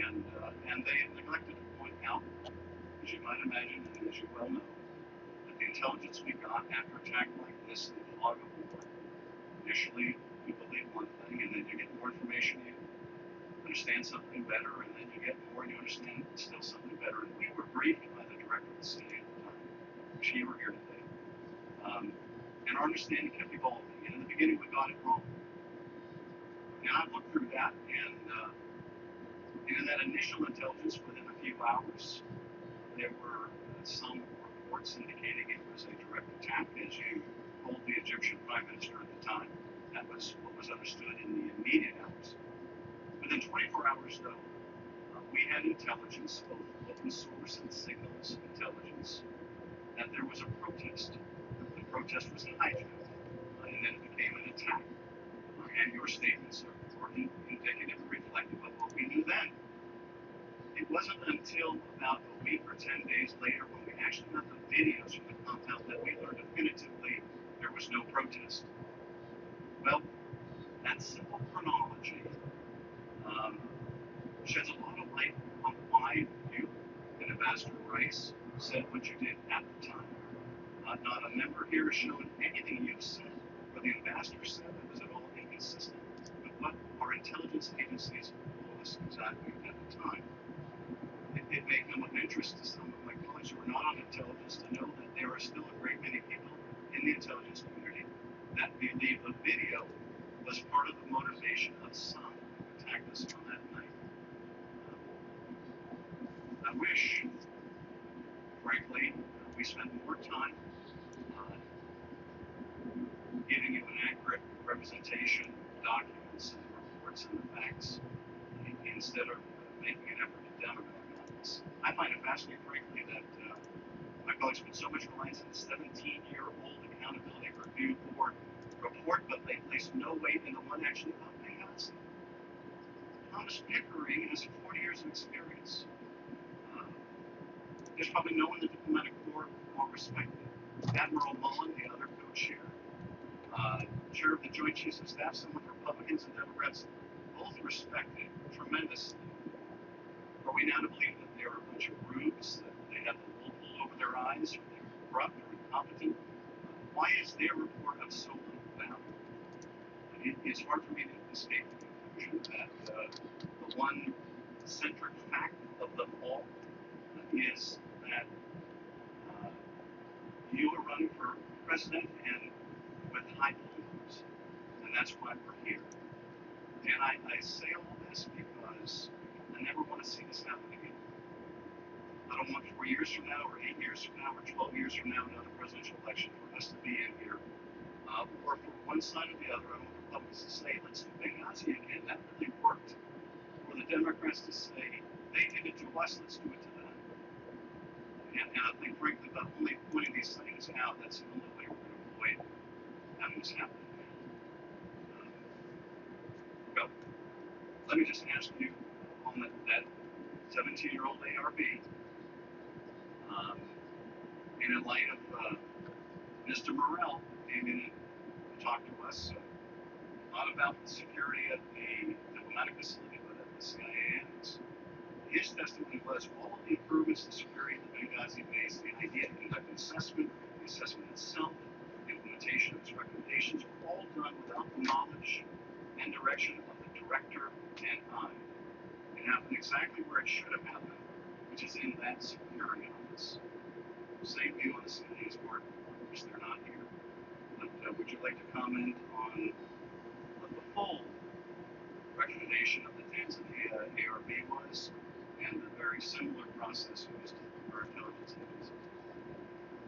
And they neglected to point out, as you might imagine, and as you well know, that the intelligence we got after a attack like this in the fog of war, initially you believe one thing, and then you get more information, you understand something better, and then you get more and you understand still something better. And we were briefed by the director of the city at the time, which you were here today. And our understanding kept evolving. And in the beginning, we got it wrong. And I looked through that, and in that initial intelligence, within a few hours, there were some reports indicating it was a direct attack, as you told the Egyptian Prime Minister at the time. That was what was understood in the immediate hours. Within 24 hours, though, we had intelligence, both open source and signals intelligence, that there was a protest. The protest was hijacked, and then it became an attack. And your statements are indicative and reflective of what we knew then. It wasn't until about a week or 10 days later when we actually got the videos from the compound that we learned definitively there was no protest. Well, that simple chronology sheds a lot of light on why you and Ambassador Rice said what you did at the time. Not a member here has shown anything you've said, or the ambassador said that was at all inconsistent with what our intelligence agencies told us exactly at the time. It may come of interest to some of my colleagues who are not on intelligence to know that there are still a great many people in the intelligence community that believe the video was part of the motivation of some who attacked us on that night. I wish, frankly, we spent more time giving you an accurate representation of the documents and the reports and the facts instead of making an effort to demagogue on this. I find it fascinating, frankly, that my colleagues put so much reliance on the 17-year-old Accountability Review Board report, but they placed no weight in the one actually about Benghazi. Thomas Pickering has 40 years of experience. There's probably no one in the diplomatic corps more respected. Admiral Mullen, the other co-chair, chair of the Joint Chiefs of Staff, some with Republicans and Democrats, both respected tremendously. Are we now to believe that they are a bunch of rubes, that they have the wool pulled over their eyes, or they're corrupt or incompetent? Why is their report of so little value? It's hard for me to escape the conclusion that the one centric fact of them all is that you are running for president and with high balloons, and that's why we're here. And I say all this because I never want to see this happen again. I don't want 4 years from now, or 8 years from now, or 12 years from now, another presidential election for us to be in here, or for one side or the other. I don't want Republicans to say, let's do Benghazi again, that really worked. Or the Democrats to say, they did it to us, let's do it to them. And I think, frankly, by only pointing these things out, that's the only way we're going to avoid having this happen again. Well, let me just ask you on that 17-year-old ARB, and in light of Mr. Morrell came in and talked to us, not about the security at the diplomatic facility, but at the CIA annex. His testimony was all of the improvements to security at the Benghazi base, the idea to conduct an assessment, the assessment itself, the implementation of its recommendations, were all done without the knowledge and direction of the director and I. It happened exactly where it should have happened, which is in that security office. Same view on the CIA's part. Of course, they're not here. But would you like to comment on what the full recommendation of the Tanzania ARB was, and the very similar process used for intelligence agencies?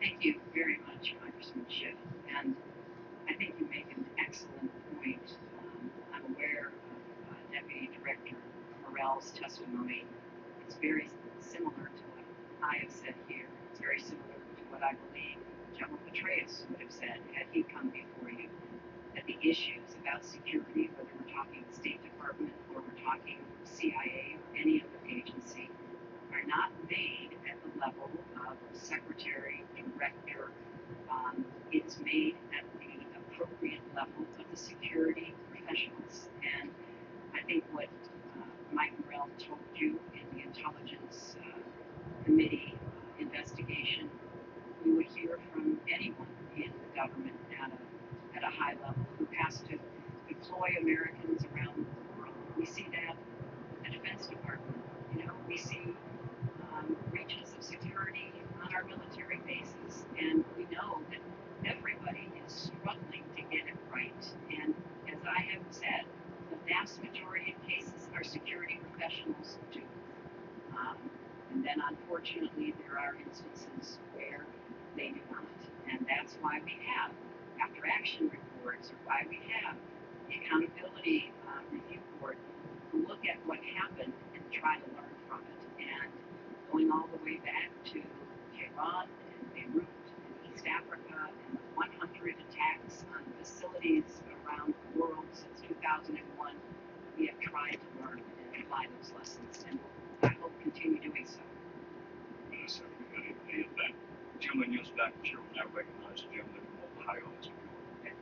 Thank you very much, Congressman Schiff. And I think you make an excellent point. I'm aware of Deputy Director Morrell's testimony. It's very similar to what I have said here. It's very similar to what I believe General Petraeus would have said had he come before you. That the issues about security, whether we're talking State Department or we're talking CIA or any other agency, are not made at the level of secretary, director. It's made at the appropriate level of the security professionals. And I think what Mike Morrell told you committee investigation, we would hear from anyone in the government at a high level who has to deploy Americans around the world. We see that with the Defense Department. We see breaches of security on our military bases, and we know that everybody is struggling to get it right. And as I have said, the vast majority of cases our security professionals do. Um, and then unfortunately there are instances where they do not. And that's why we have after action reports, or why we have the accountability review board who look at what happened and try to learn from it. And going all the way back to Tehran and Beirut and East Africa and the 100 attacks on facilities around the world since 2001, we have tried to learn and apply those lessons, and I hope continue doing so. Yes, everybody. That gentleman yields back the chair will now recognize the gentleman from Ohio.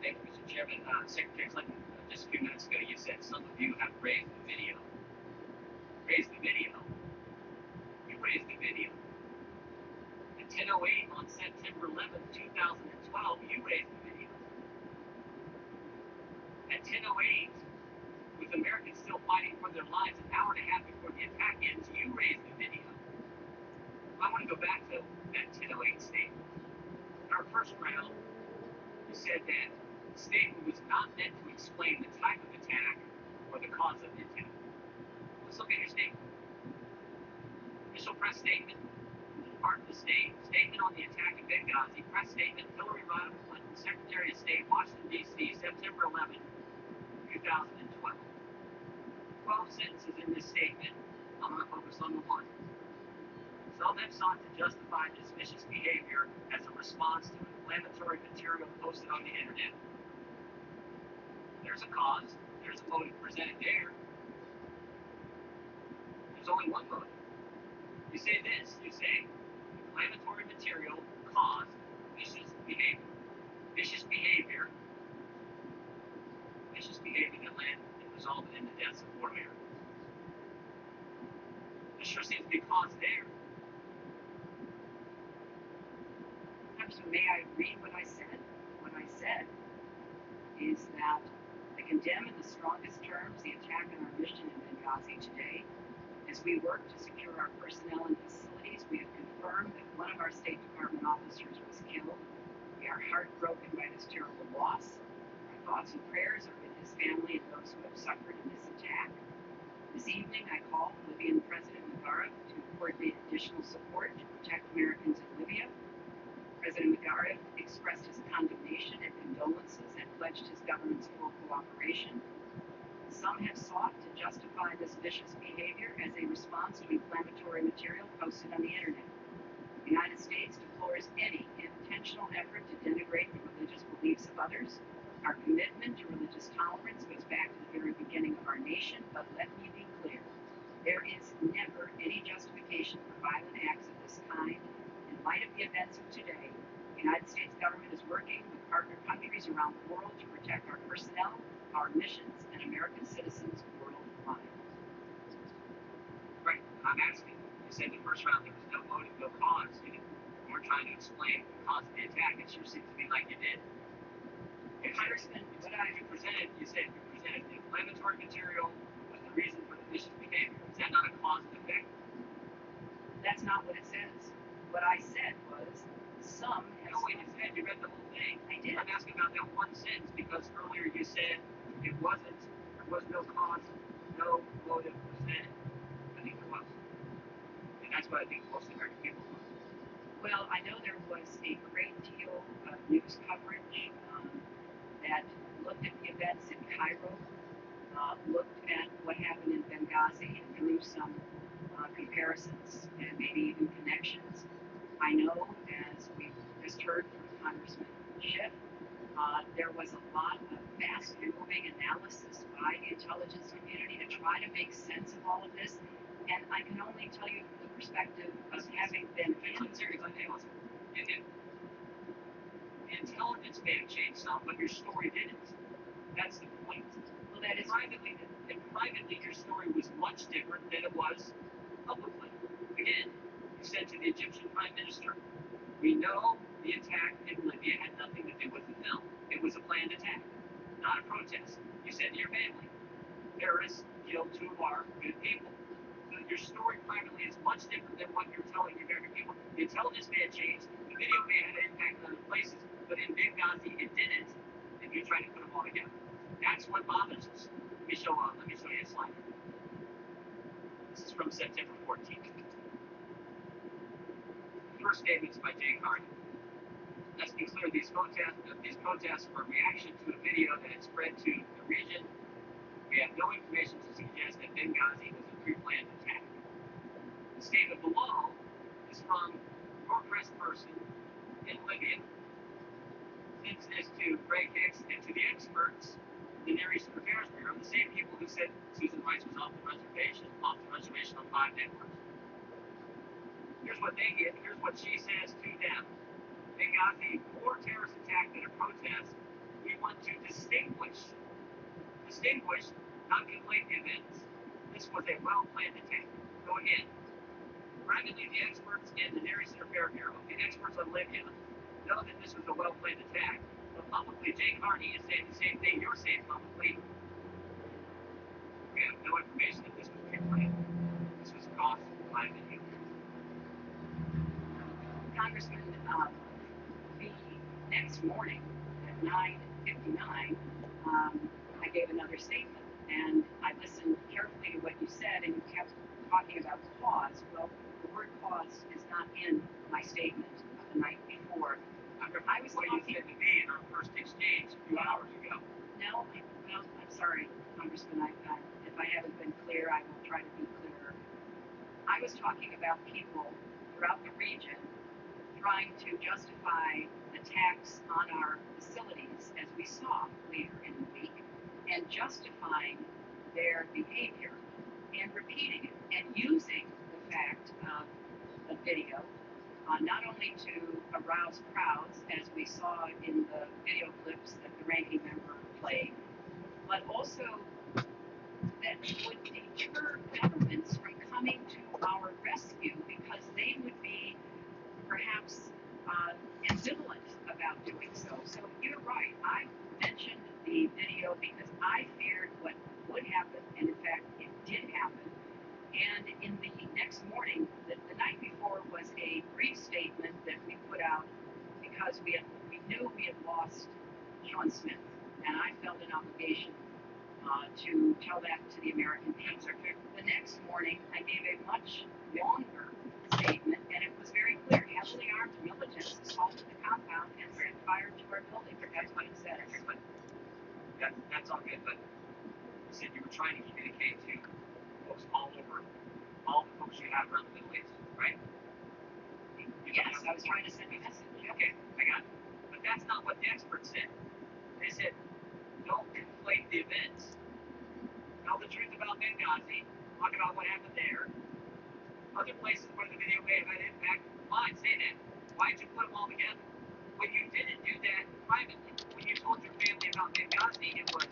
Thank you, Mr. Chairman. Secretary Clinton, just a few minutes ago, you said some of you have raised the video. Raised the video. You raised the video. At 10:08 on September 11th, 2012, you raised the video. At 10:08, with Americans still fighting for their lives an hour and a half before the attack ends, you raised the video. I want to go back to that 10:08 statement. In our first round, you said that the statement was not meant to explain the type of attack or the cause of the attack. Let's look at your statement. Official press statement, part of the statement on the attack in Benghazi, press statement, Hillary Rodham Clinton, Secretary of State, Washington, D.C., September 11, 2012. 12 sentences in this statement. I'm going to focus on the one. Some have sought to justify this vicious behavior as a response to inflammatory material posted on the internet. There's a cause. There's a motive presented there. There's only one motive. You say this. You say inflammatory material caused vicious behavior. Vicious behavior. Vicious behavior that resulted in the deaths of 4 Americans. There sure seems to be cause there. So may I read what I said? What I said is that I condemn in the strongest terms the attack on our mission in Benghazi today. As we work to secure our personnel and facilities, we have confirmed that one of our State Department officers was killed. We are heartbroken by this terrible loss. Our thoughts and prayers are with his family and those who have suffered in this attack. This evening, I called Libyan President Mubarak to coordinate additional support to protect Americans in Libya. President Mubarak expressed his condemnation and condolences and pledged his government's full cooperation. Some have sought to justify this vicious behavior as a response to inflammatory material posted on the internet. The United States deplores any intentional effort to denigrate the religious beliefs of others. Our commitment to religious tolerance goes back to the very beginning of our nation, but let me be clear. There is never any justification for violent acts of this kind. In light of the events of today, the United States government is working with partner countries around the world to protect our personnel, our missions, and American citizens worldwide. Right. I'm asking. You said in the first round there was no motive, no cause. You weren't trying to explain the cause of the attack. It sure seems to me like you did. Congressman, You said you presented the inflammatory material was the reason for the vicious behavior. Is that not a cause and effect? That's not what it says. What I said was some have. No, wait, you said you read the whole thing. I did. I'm asking about that one sentence because earlier you said there was no cause, no motive presented. I think there was. And that's what I think most American people want. Well, I know there was a great deal of news coverage that looked at the events in Cairo, looked at what happened in Benghazi, and drew some comparisons and maybe even connections. I know, as we just heard from Congressman Schiff, there was a lot of fast-moving analysis by the intelligence community to try to make sense of all of this. And I can only tell you from the perspective of having been in. The intelligence may have changed some, but your story didn't. That's the point. Well, that is privately, your story was much different than it was publicly. Again, you said to the Egyptian Prime Minister, we know the attack in Libya had nothing to do with the film. It was a planned attack, not a protest. You said to your family, terrorists killed two of our good people. So your story privately is much different than what you're telling the American people. The intelligence may have changed, the video may have had an impact in other places, but in Benghazi it didn't, and you're trying to put them all together. That's what bothers us. Let me show you a slide. This is from September 14th. First statements by Jay Carney. Let's be clear, these protests were a reaction to a video that had spread to the region. We have no information to suggest that Benghazi was a pre-planned attack. The statement below is from your press person in Libya. Sends this to Greg Hicks and to the experts, the Near Eastern Affairs Bureau, the same people who said Susan Rice was off the reservation on 5 networks. Here's what they get. Here's what she says to them. Benghazi, more terrorist attack than a protest. We want to distinguish, not conflate the events. This was a well-planned attack. So again, privately the experts in the Near Eastern Affairs Bureau, the experts on Libya, know that this was a well-planned attack. But publicly, Jay Carney is saying the same thing you're saying publicly. We have no information that this was pre-planned. This was cost by the Congressman, the next morning at 9:59, I gave another statement, and I listened carefully to what you said, and you kept talking about cause. Well, the word cause is not in my statement of the night before. I was what talking. you said to me in our first exchange a few hours ago. No, I'm sorry, Congressman. If I haven't been clear, I will try to be clearer. I was talking about people throughout the region trying to justify attacks on our facilities, as we saw later in the week, and justifying their behavior and repeating it and using the fact of the video not only to arouse crowds, as we saw in the video clips that the ranking member played, but also that would deter governments from coming to our rescue because they would be perhaps ambivalent about doing so. So you're right. I mentioned the video because I feared what would happen, and in fact, it did happen. And in the next morning, the night before was a brief statement that we put out because we knew we had lost Sean Smith, and I felt an obligation to tell that to the American people. The next morning, I gave a much longer statement, and it was very clear. Heavily armed militants assaulted the compound and set fire to our building. That's what it says. That's all good, but you said you were trying to communicate to folks all over, all the folks you have around the Middle East, right? Yes, I was trying to send a message. Okay, I got it. But that's not what the experts said. They said, don't conflate the events. Tell the truth about Benghazi. Talk about what happened there. Other places where the video may have had impact, fine, say that. Why'd you put them all together? When you didn't do that privately, when you told your family about Benghazi, it was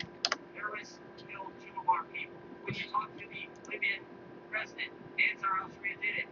terrorists killed two of our people. When you talked to the Libyan president, Ansar al-Sharia did it.